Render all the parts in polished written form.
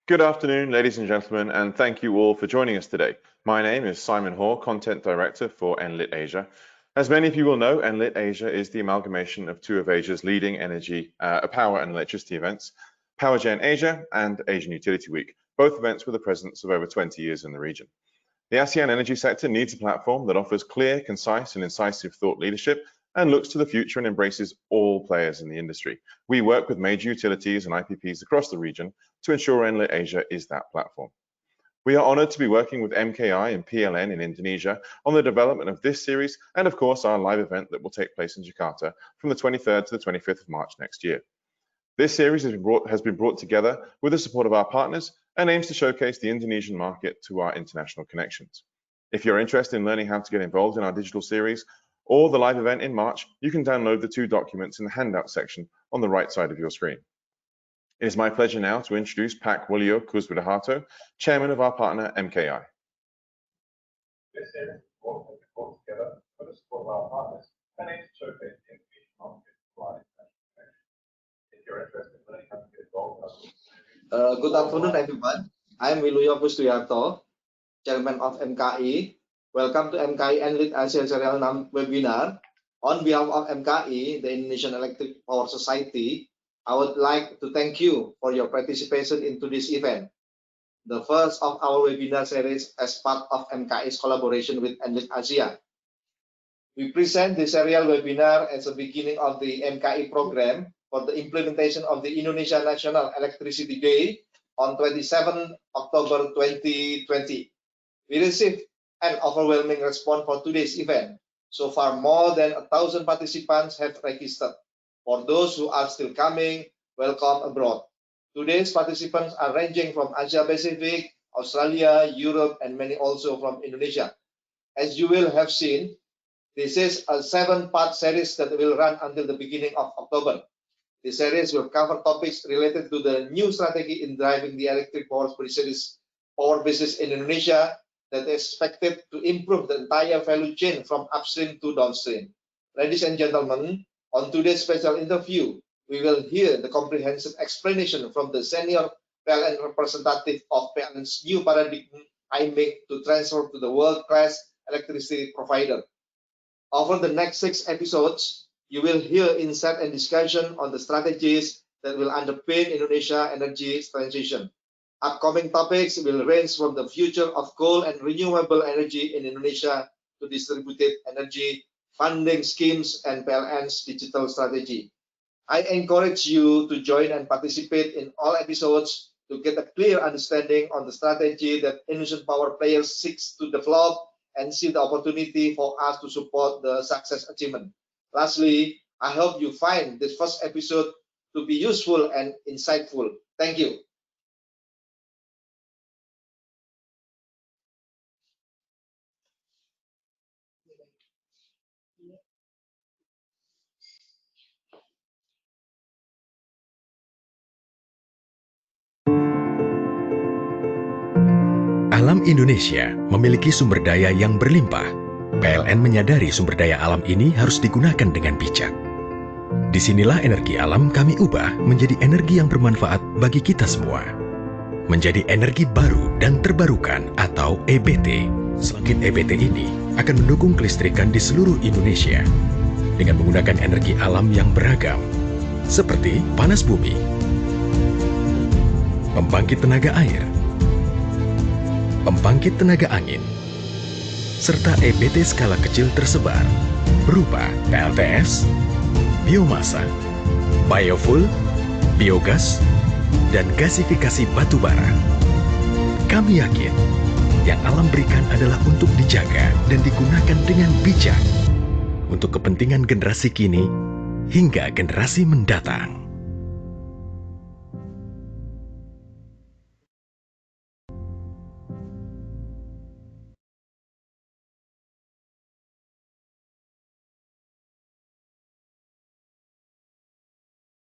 Good afternoon, ladies and gentlemen, and thank you all for joining us today. My name is Simon Hoare, Content Director for Enlit Asia. As many of you will know, Enlit Asia is the amalgamation of two of Asia's leading energy, power and electricity events, PowerGen Asia and Asian Utility Week, both events with a presence of over 20 years in the region. The ASEAN energy sector needs a platform that offers clear, concise and incisive thought leadership and looks to the future and embraces all players in the industry. We work with major utilities and IPPs across the region to ensure Enlit Asia is that platform. We are honoured to be working with MKI and PLN in Indonesia on the development of this series and of course our live event that will take place in Jakarta from the 23rd to the 25th of March next year. This series has been brought together with the support of our partners and aims to showcase the Indonesian market to our international connections. If you're interested in learning how to get involved in our digital series or the live event in March, you can download the two documents in the handout section on the right side of your screen. It is my pleasure now to introduce Pak Wolio Kuswidaharto, Chairman of our partner MKI. This series is brought together with the support of our partners and aims to showcase the Indonesian market to our international connections. If you're interested in learning how to get involved, Good afternoon, everyone. I'm Wiluyo Kuswidaharto, Chairman of MKI. Welcome to MKI Enlit Asia Serial webinar. On behalf of MKI, the Indonesian Electric Power Society, I would like to thank you for your participation in today's event, the first of our webinar series as part of MKI's collaboration with Enlit Asia. We present the serial webinar as the beginning of the MKI program for the implementation of the Indonesia National Electricity Day on 27 October 2020. We received an overwhelming response for today's event. So far, more than 1,000 participants have registered. For those who are still coming, welcome abroad. Today's participants are ranging from Asia Pacific, Australia, Europe, and many also from Indonesia. As you will have seen, this is a 7-part series that will run until the beginning of October. The series will cover topics related to the new strategy in driving the electric power business in Indonesia that is expected to improve the entire value chain from upstream to downstream. Ladies and gentlemen, on today's special interview, we will hear the comprehensive explanation from the senior PLN representative of PLN's new paradigm aiming to transfer to the world-class electricity provider. Over the next 6 episodes, you will hear insight and discussion on the strategies that will underpin Indonesia energy transition. Upcoming topics will range from the future of coal and renewable energy in Indonesia to distributed energy, funding schemes, and PLN's digital strategy. I encourage you to join and participate in all episodes to get a clear understanding on the strategy that Indonesian power players seeks to develop and see the opportunity for us to support the success achievement. Lastly, I hope you find this first episode to be useful and insightful. Thank you. Alam Indonesia memiliki sumber daya yang berlimpah. PLN menyadari sumber daya alam ini harus digunakan dengan bijak. Disinilah energi alam kami ubah menjadi energi yang bermanfaat bagi kita semua. Menjadi energi baru dan terbarukan atau EBT. Selangkit EBT ini akan mendukung kelistrikan di seluruh Indonesia dengan menggunakan energi alam yang beragam, seperti panas bumi, pembangkit tenaga air, pembangkit tenaga angin, serta EBT skala kecil tersebar berupa PLTS, biomasa, biofuel, biogas, dan gasifikasi batu bara. Kami yakin yang alam berikan adalah untuk dijaga dan digunakan dengan bijak untuk kepentingan generasi kini hingga generasi mendatang.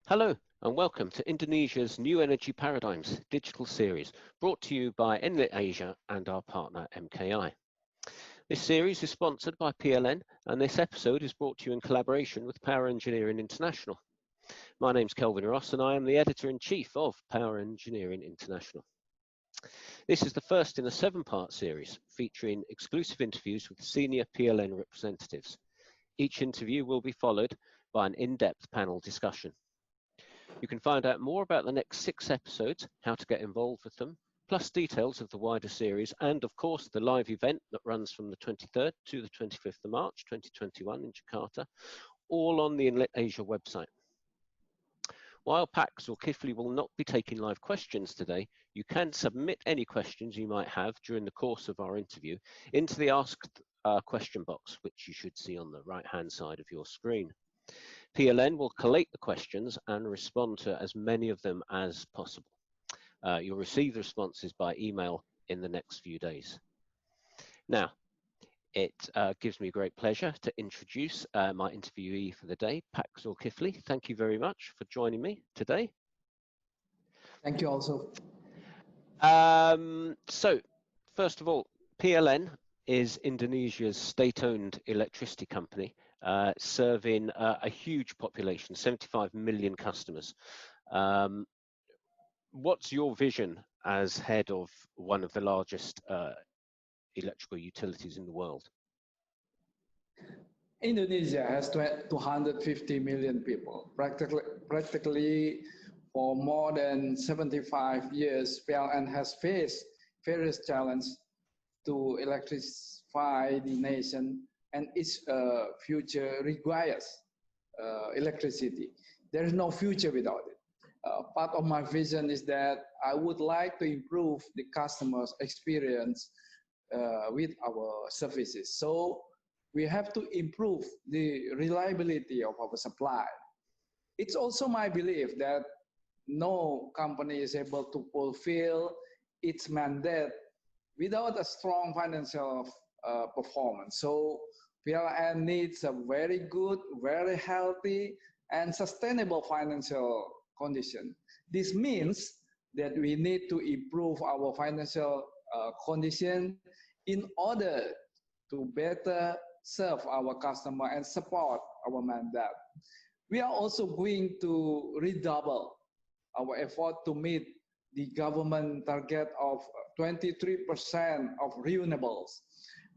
Hello and welcome to Indonesia's New Energy Paradigms digital series brought to you by Enlit Asia and our partner MKI. This series is sponsored by PLN and this episode is brought to you in collaboration with Power Engineering International. My name's Kelvin Ross and I am the Editor-in-Chief of Power Engineering International. This is the first in a 7-part series featuring exclusive interviews with senior PLN representatives. Each interview will be followed by an in-depth panel discussion. You can find out more about the next 6 episodes, how to get involved with them, plus details of the wider series, and of course the live event that runs from the 23rd to the 25th of March 2021 in Jakarta, all on the Enlit Asia website. While Pax or Kifli will not be taking live questions today, you can submit any questions you might have during the course of our interview into the Ask question box, which you should see on the right-hand side of your screen. PLN will collate the questions and respond to as many of them as possible. You'll receive the responses by email in the next few days. Now, it gives me great pleasure to introduce my interviewee for the day, Pax Zulkifli. Thank you very much for joining me today. Thank you also. So, first of all, PLN is Indonesia's state-owned electricity company, serving a huge population, 75 million customers. What's your vision as head of one of the largest electrical utilities in the world? Indonesia has 250 million people. Practically for more than 75 years, PLN has faced various challenges to electrify the nation, and its future requires electricity. There is no future without it. Part of my vision is that I would like to improve the customer's experience with our services. So we have to improve the reliability of our supply. It's also my belief that no company is able to fulfill its mandate without a strong financial performance. So PLN needs a very good, very healthy, and sustainable financial condition. This means that we need to improve our financial condition in order to better serve our customer and support our mandate. We are also going to redouble our effort to meet the government target of 23% of renewables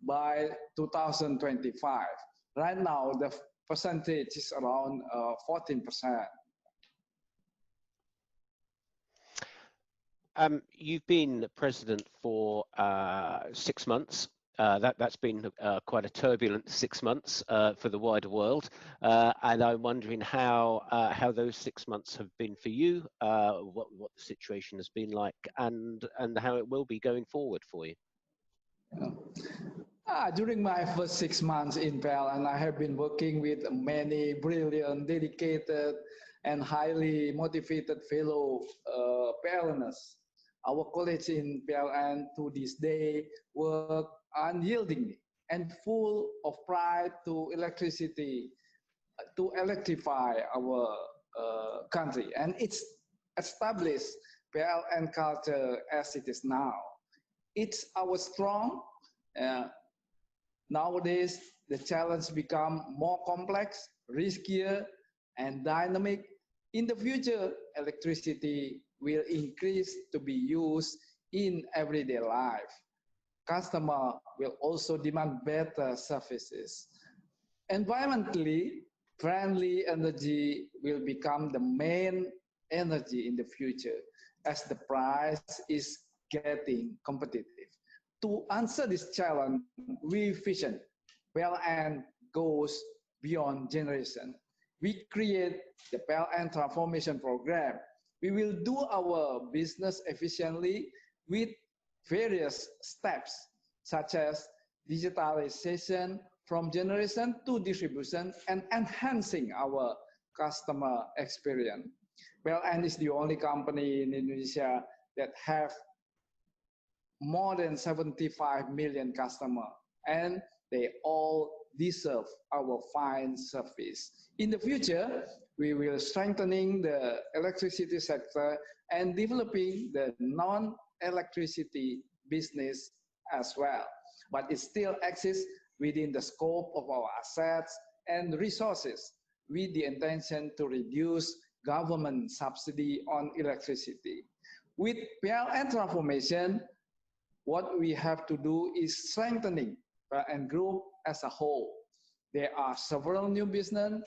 by 2025. Right now, the percentage is around 14%. You've been president for 6 months. That's been quite a turbulent 6 months for the wider world, and I'm wondering how those 6 months have been for you, what the situation has been like, and how it will be going forward for you. During my first 6 months in PLN, I have been working with many brilliant, dedicated, and highly motivated fellow PLNers. Our colleagues in PLN to this day work unyieldingly and full of pride to electrify our country, and it's established PLN culture as it is now. It's our strong. Nowadays, the challenge become more complex, riskier, and dynamic. In the future, electricity will increase to be used in everyday life. Customer will also demand better services. Environmentally friendly energy will become the main energy in the future as the price is getting competitive. To answer this challenge, we vision PLN goes beyond generation. We create the PLN transformation program. We will do our business efficiently with various steps, such as digitalization from generation to distribution and enhancing our customer experience. PLN is the only company in Indonesia that have more than 75 million customers, and they all deserve our fine service. In the future, we will strengthening the electricity sector and developing the non-electricity business as well. But it still exists within the scope of our assets and resources with the intention to reduce government subsidy on electricity. With PLN transformation, what we have to do is strengthening PLN Group as a whole. There are several new business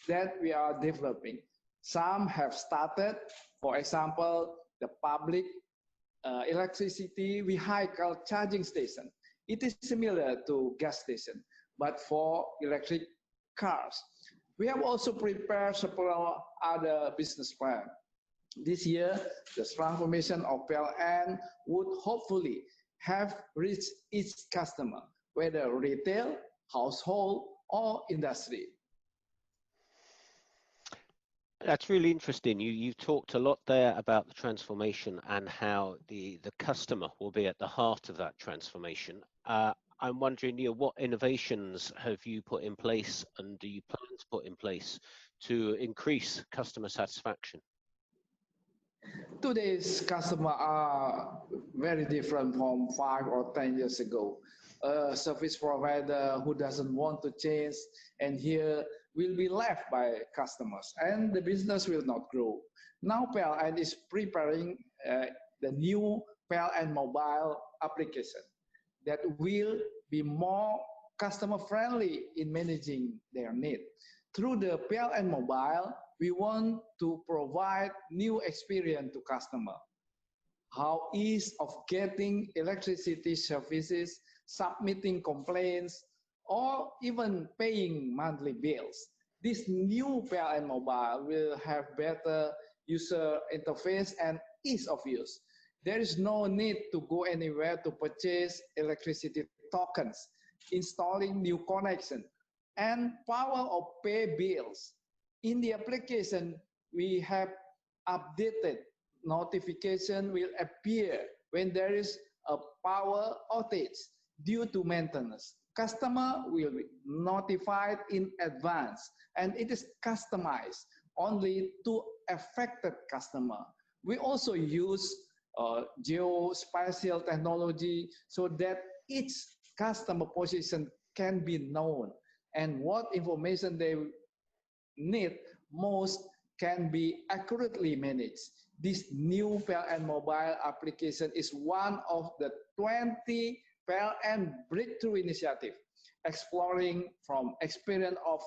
that we are developing. Some have started, for example, the public electricity vehicle charging station. It is similar to gas station, but for electric cars. We have also prepared several other business plans. This year, the transformation of PLN would hopefully have reached each customer, whether retail, household, or industry. That's really interesting. You've talked a lot there about the transformation and how the customer will be at the heart of that transformation. I'm wondering, what innovations have you put in place and do you plan to put in place to increase customer satisfaction? Today's customers are very different from 5 or 10 years ago. A service provider who doesn't want to change and here will be left by customers and the business will not grow. Now PLN is preparing the new PLN mobile application that will be more customer friendly in managing their need. Through the PLN mobile, we want to provide new experience to customer. How ease of getting electricity services, submitting complaints, or even paying monthly bills. This new PLN mobile will have better user interface and ease of use. There is no need to go anywhere to purchase electricity tokens, installing new connection, and power of pay bills. In the application, we have updated notification will appear when there is a power outage due to maintenance. Customer will be notified in advance and it is customized only to affected customer. We also use geospatial technology so that each customer position can be known and what information they need most can be accurately managed. This new PLN mobile application is one of the 20 PLN breakthrough initiative, exploring from experience of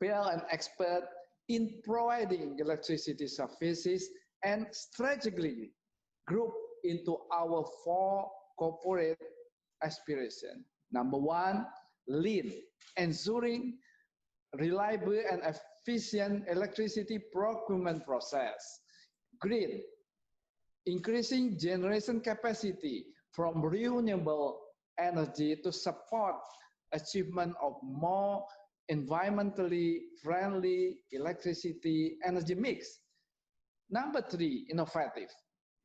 PLN expert in providing electricity services and strategically group into our 4 corporate aspirations. Number 1, lean, ensuring reliable and efficient electricity procurement process. Green, increasing generation capacity from renewable energy to support achievement of more environmentally friendly electricity energy mix. Number 3, innovative,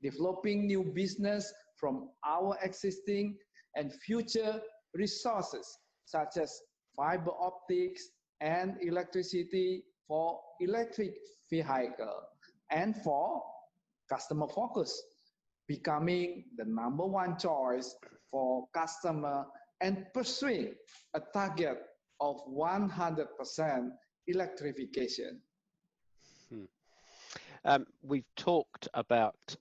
developing new business from our existing and future resources such as fiber optics and electricity for electric vehicle. And 4, customer focus, becoming the number 1 choice for customer and pursuing a target of 100% electrification. We've talked about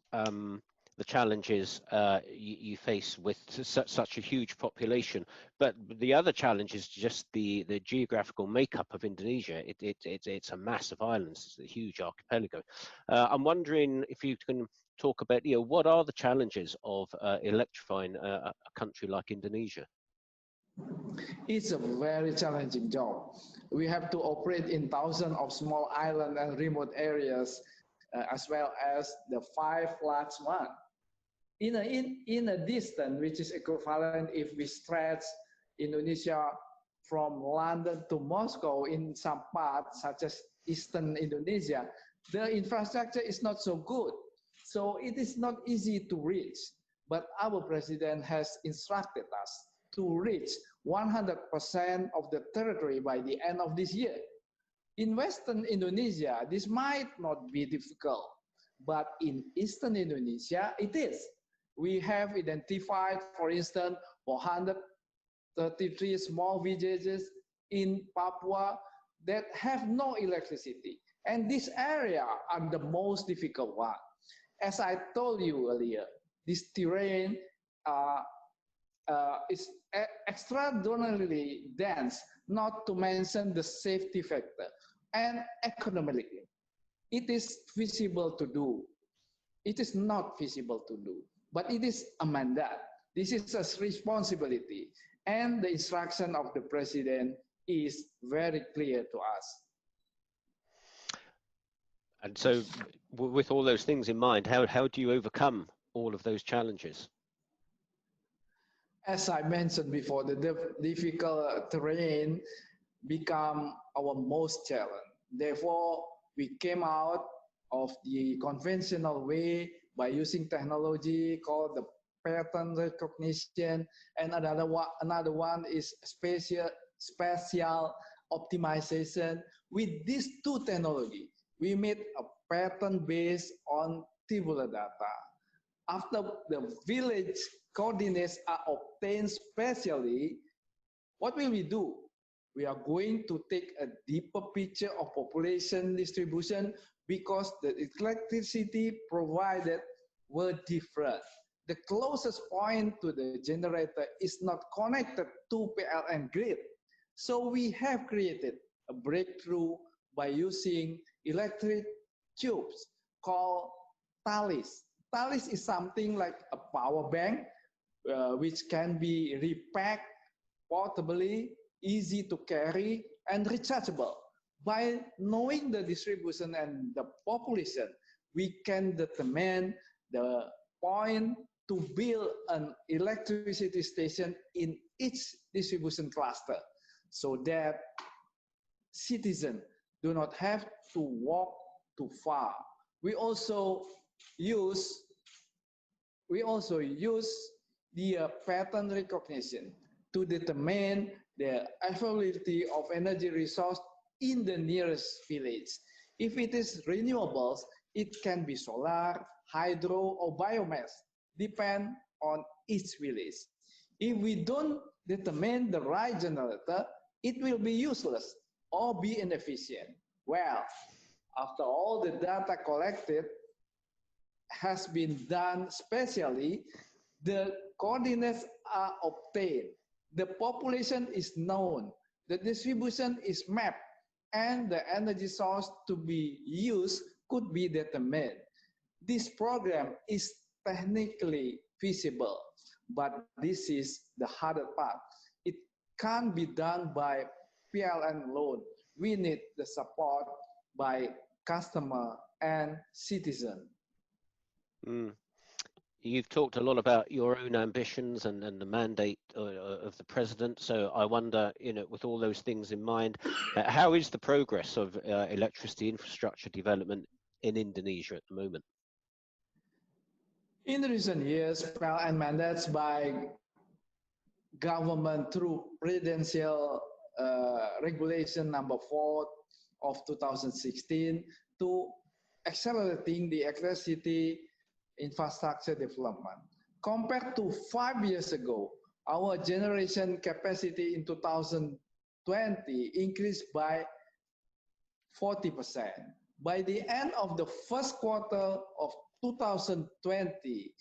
the challenges you face with such a huge population, but the other challenge is just the geographical makeup of Indonesia. It's a massive island, it's a huge archipelago. I'm wondering if you can talk about, what are the challenges of electrifying a country like Indonesia? It's a very challenging job. We have to operate in thousands of small islands and remote areas, as well as the 5 large ones. In a distance which is equivalent if we stretch Indonesia from London to Moscow in some parts, such as eastern Indonesia, the infrastructure is not so good. So it is not easy to reach. But our president has instructed us to reach 100% of the territory by the end of this year. In Western Indonesia, this might not be difficult, but in Eastern Indonesia, it is. We have identified, for instance, 433 small villages in Papua that have no electricity. And this area are the most difficult one. As I told you earlier, this terrain is extraordinarily dense, not to mention the safety factor. And economically, it is feasible to do. It is not feasible to do, but it is a mandate. This is a responsibility. And the instruction of the president is very clear to us. And so with all those things in mind, how do you overcome all of those challenges? As I mentioned before, the difficult terrain become our most challenge. Therefore, we came out of the conventional way by using technology called the pattern recognition, and another one is spatial optimization. With these two technology, we made a pattern based on tabular data. After the village coordinates are obtained spatially, what will we do? We are going to take a deeper picture of population distribution because the electricity provided were different. The closest point to the generator is not connected to PLN grid. So we have created a breakthrough by using electric tubes called TALIS. TALIS is something like a power bank which can be repacked portably, easy to carry, and rechargeable. By knowing the distribution and the population, we can determine the point to build an electricity station in each distribution cluster so that citizens do not have to walk too far. We also use the pattern recognition to determine the availability of energy resource in the nearest village. If it is renewables, it can be solar, hydro, or biomass, depend on each village. If we don't determine the right generator, it will be useless or be inefficient. Well, after all the data collected has been done spatially, the coordinates are obtained, the population is known, the distribution is mapped, and the energy source to be used could be determined. This program is technically feasible, but this is the harder part. It can't be done by PLN alone. We need the support by customer and citizen. You've talked a lot about your own ambitions and the mandate of the president. So I wonder, with all those things in mind, how is the progress of electricity infrastructure development in Indonesia at the moment? In recent years, PLN mandates by government through Presidency Regulation number 4 of 2016 to accelerating the electricity infrastructure development. Compared to 5 years ago, our generation capacity in 2020 increased by 40%. By the end of the first quarter of 2020,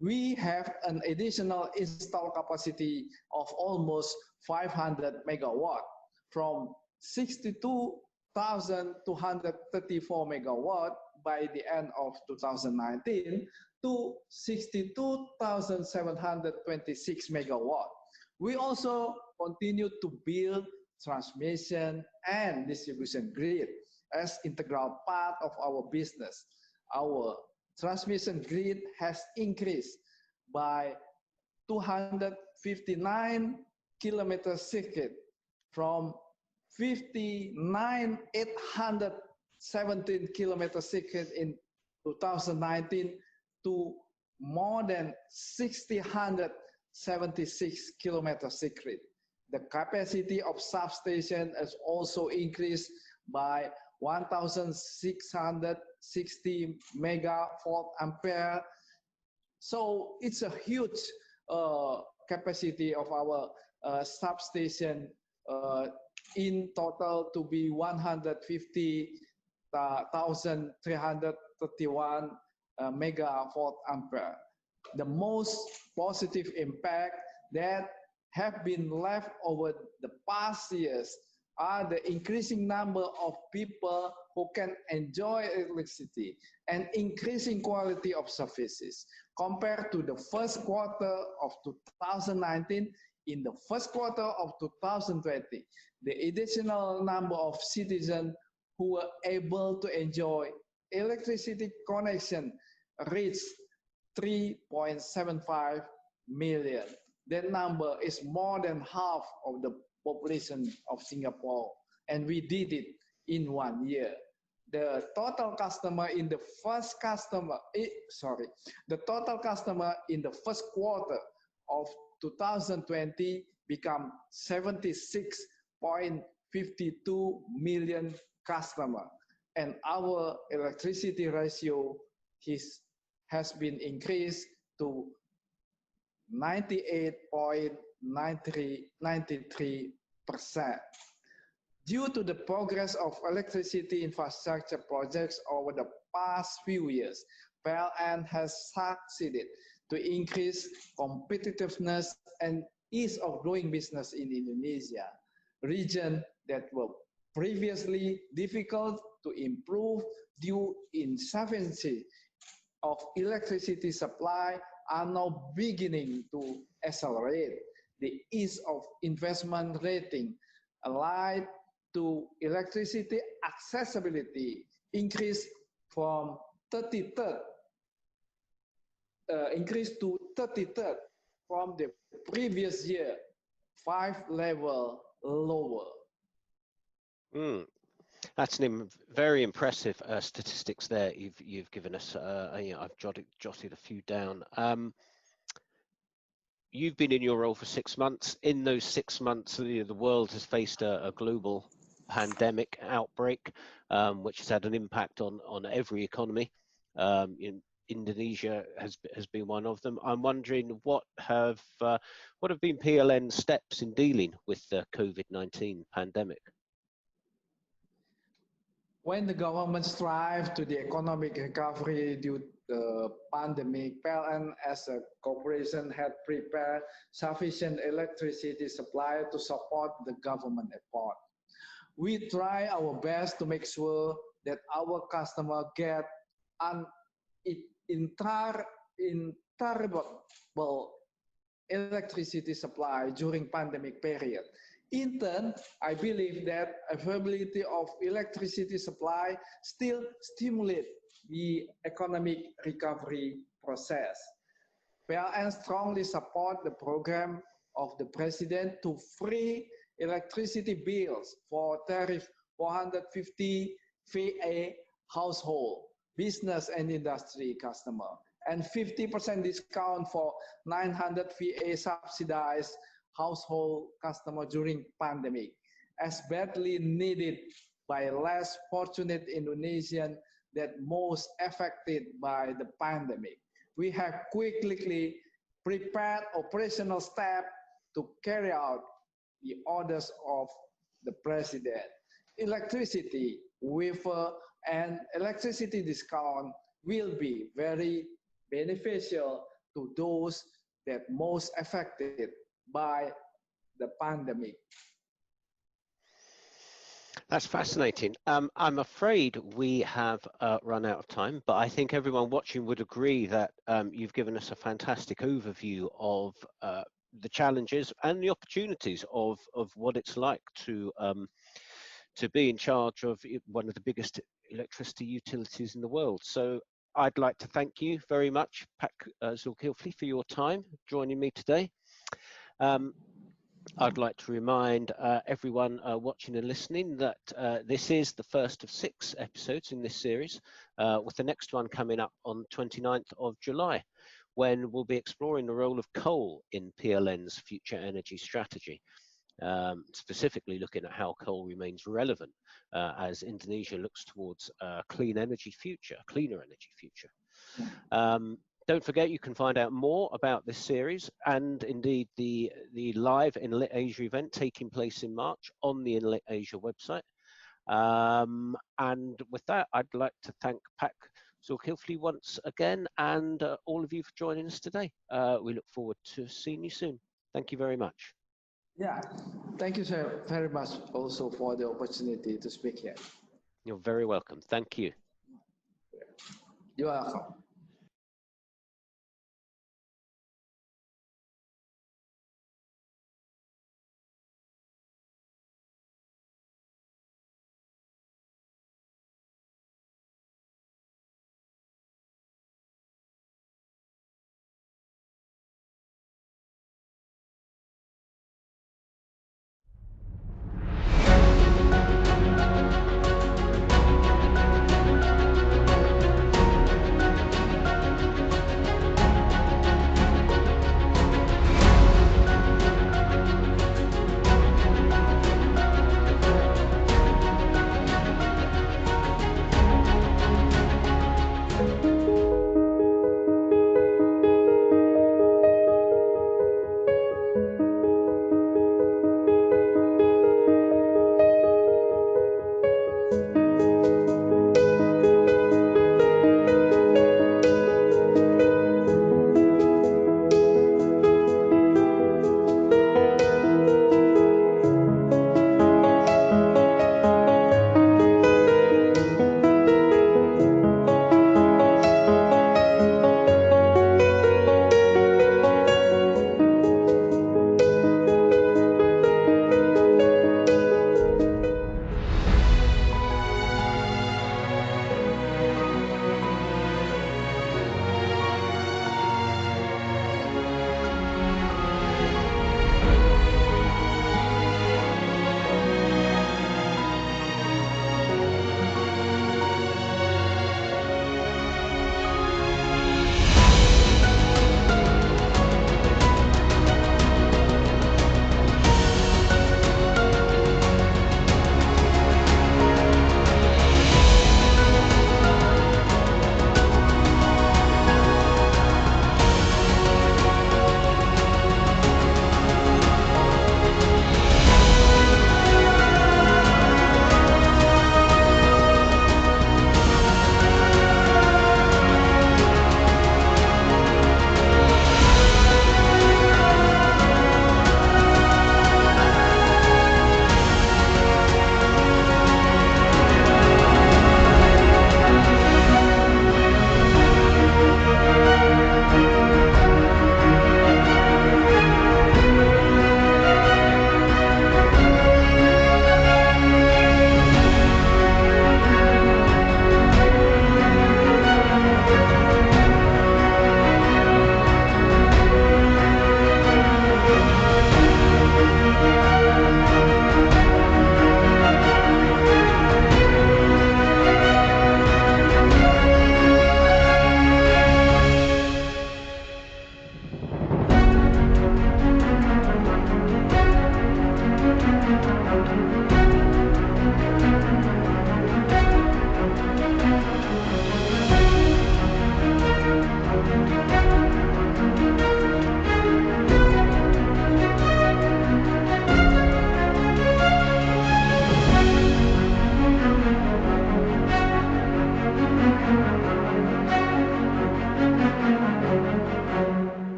we have an additional installed capacity of almost 500 megawatt from 62,234 megawatt by the end of 2019 to 62,726 megawatt. We also continue to build transmission and distribution grid as integral part of our business. Our transmission grid has increased by 259 kilometer circuit from 59,817 kilometer circuit in 2019 to more than 6,076 kilometer circuit. The capacity of substation has also increased by 1,660 megavolt ampere. So it's a huge capacity of our substation, in total to be 150,331 megawatt ampere. The most positive impact that have been left over the past years are the increasing number of people who can enjoy electricity and increasing quality of services. Compared to the first quarter of 2019, in the first quarter of 2020, the additional number of citizens who were able to enjoy electricity connection reached 3.75 million. That number is more than half of the population of Singapore, and we did it in 1 year. The total customer in the first quarter of 2020 become 76.52 million customer, and our electricity ratio has been increased to 98.93%. Due to the progress of electricity infrastructure projects over the past few years, PLN has succeeded to increase competitiveness and ease of doing business in Indonesia, region that were previously difficult to improve due insufficiency of electricity supply are now beginning to accelerate. The ease of investment rating allied to electricity accessibility increased to 33rd from the previous year, 5 level lower. That's very impressive statistics there you've given us. I've jotted a few down. You've been in your role for 6 months. In those 6 months, the world has faced a global pandemic outbreak, which has had an impact on every economy. Indonesia has been one of them. I'm wondering what have been PLN's steps in dealing with the COVID-19 pandemic? When the government strived to the economic recovery due to the pandemic, PLN as a corporation had prepared sufficient electricity supply to support the government effort. We try our best to make sure that our customer get an uninterruptible electricity supply during pandemic period. In turn, I believe that availability of electricity supply still stimulates the economic recovery process. PLN strongly support the program of the President to free electricity bills for tariff 450 VA household, business and industry customer, and 50% discount for 900 VA subsidized household customer during pandemic, as badly needed by less fortunate Indonesian that most affected by the pandemic. We have quickly prepared operational steps to carry out the orders of the President. Electricity waiver and electricity discount will be very beneficial to those that most affected by the pandemic. That's fascinating. I'm afraid we have run out of time, but I think everyone watching would agree that you've given us a fantastic overview of the challenges and the opportunities of what it's like to be in charge of one of the biggest electricity utilities in the world. So I'd like to thank you very much, Pak Zulkifli, for your time joining me today. I'd like to remind everyone watching and listening that this is the first of 6 episodes in this series, with the next one coming up on 29th of July, when we'll be exploring the role of coal in PLN's future energy strategy, specifically looking at how coal remains relevant as Indonesia looks towards a cleaner energy future. Don't forget, you can find out more about this series and indeed the live Enlit Asia event taking place in March on the Enlit Asia website. And with that, I'd like to thank Pak Zulkifli once again, and all of you for joining us today. We look forward to seeing you soon. Thank you very much. Yeah, thank you so very much also for the opportunity to speak here. You're very welcome. Thank you. You're welcome.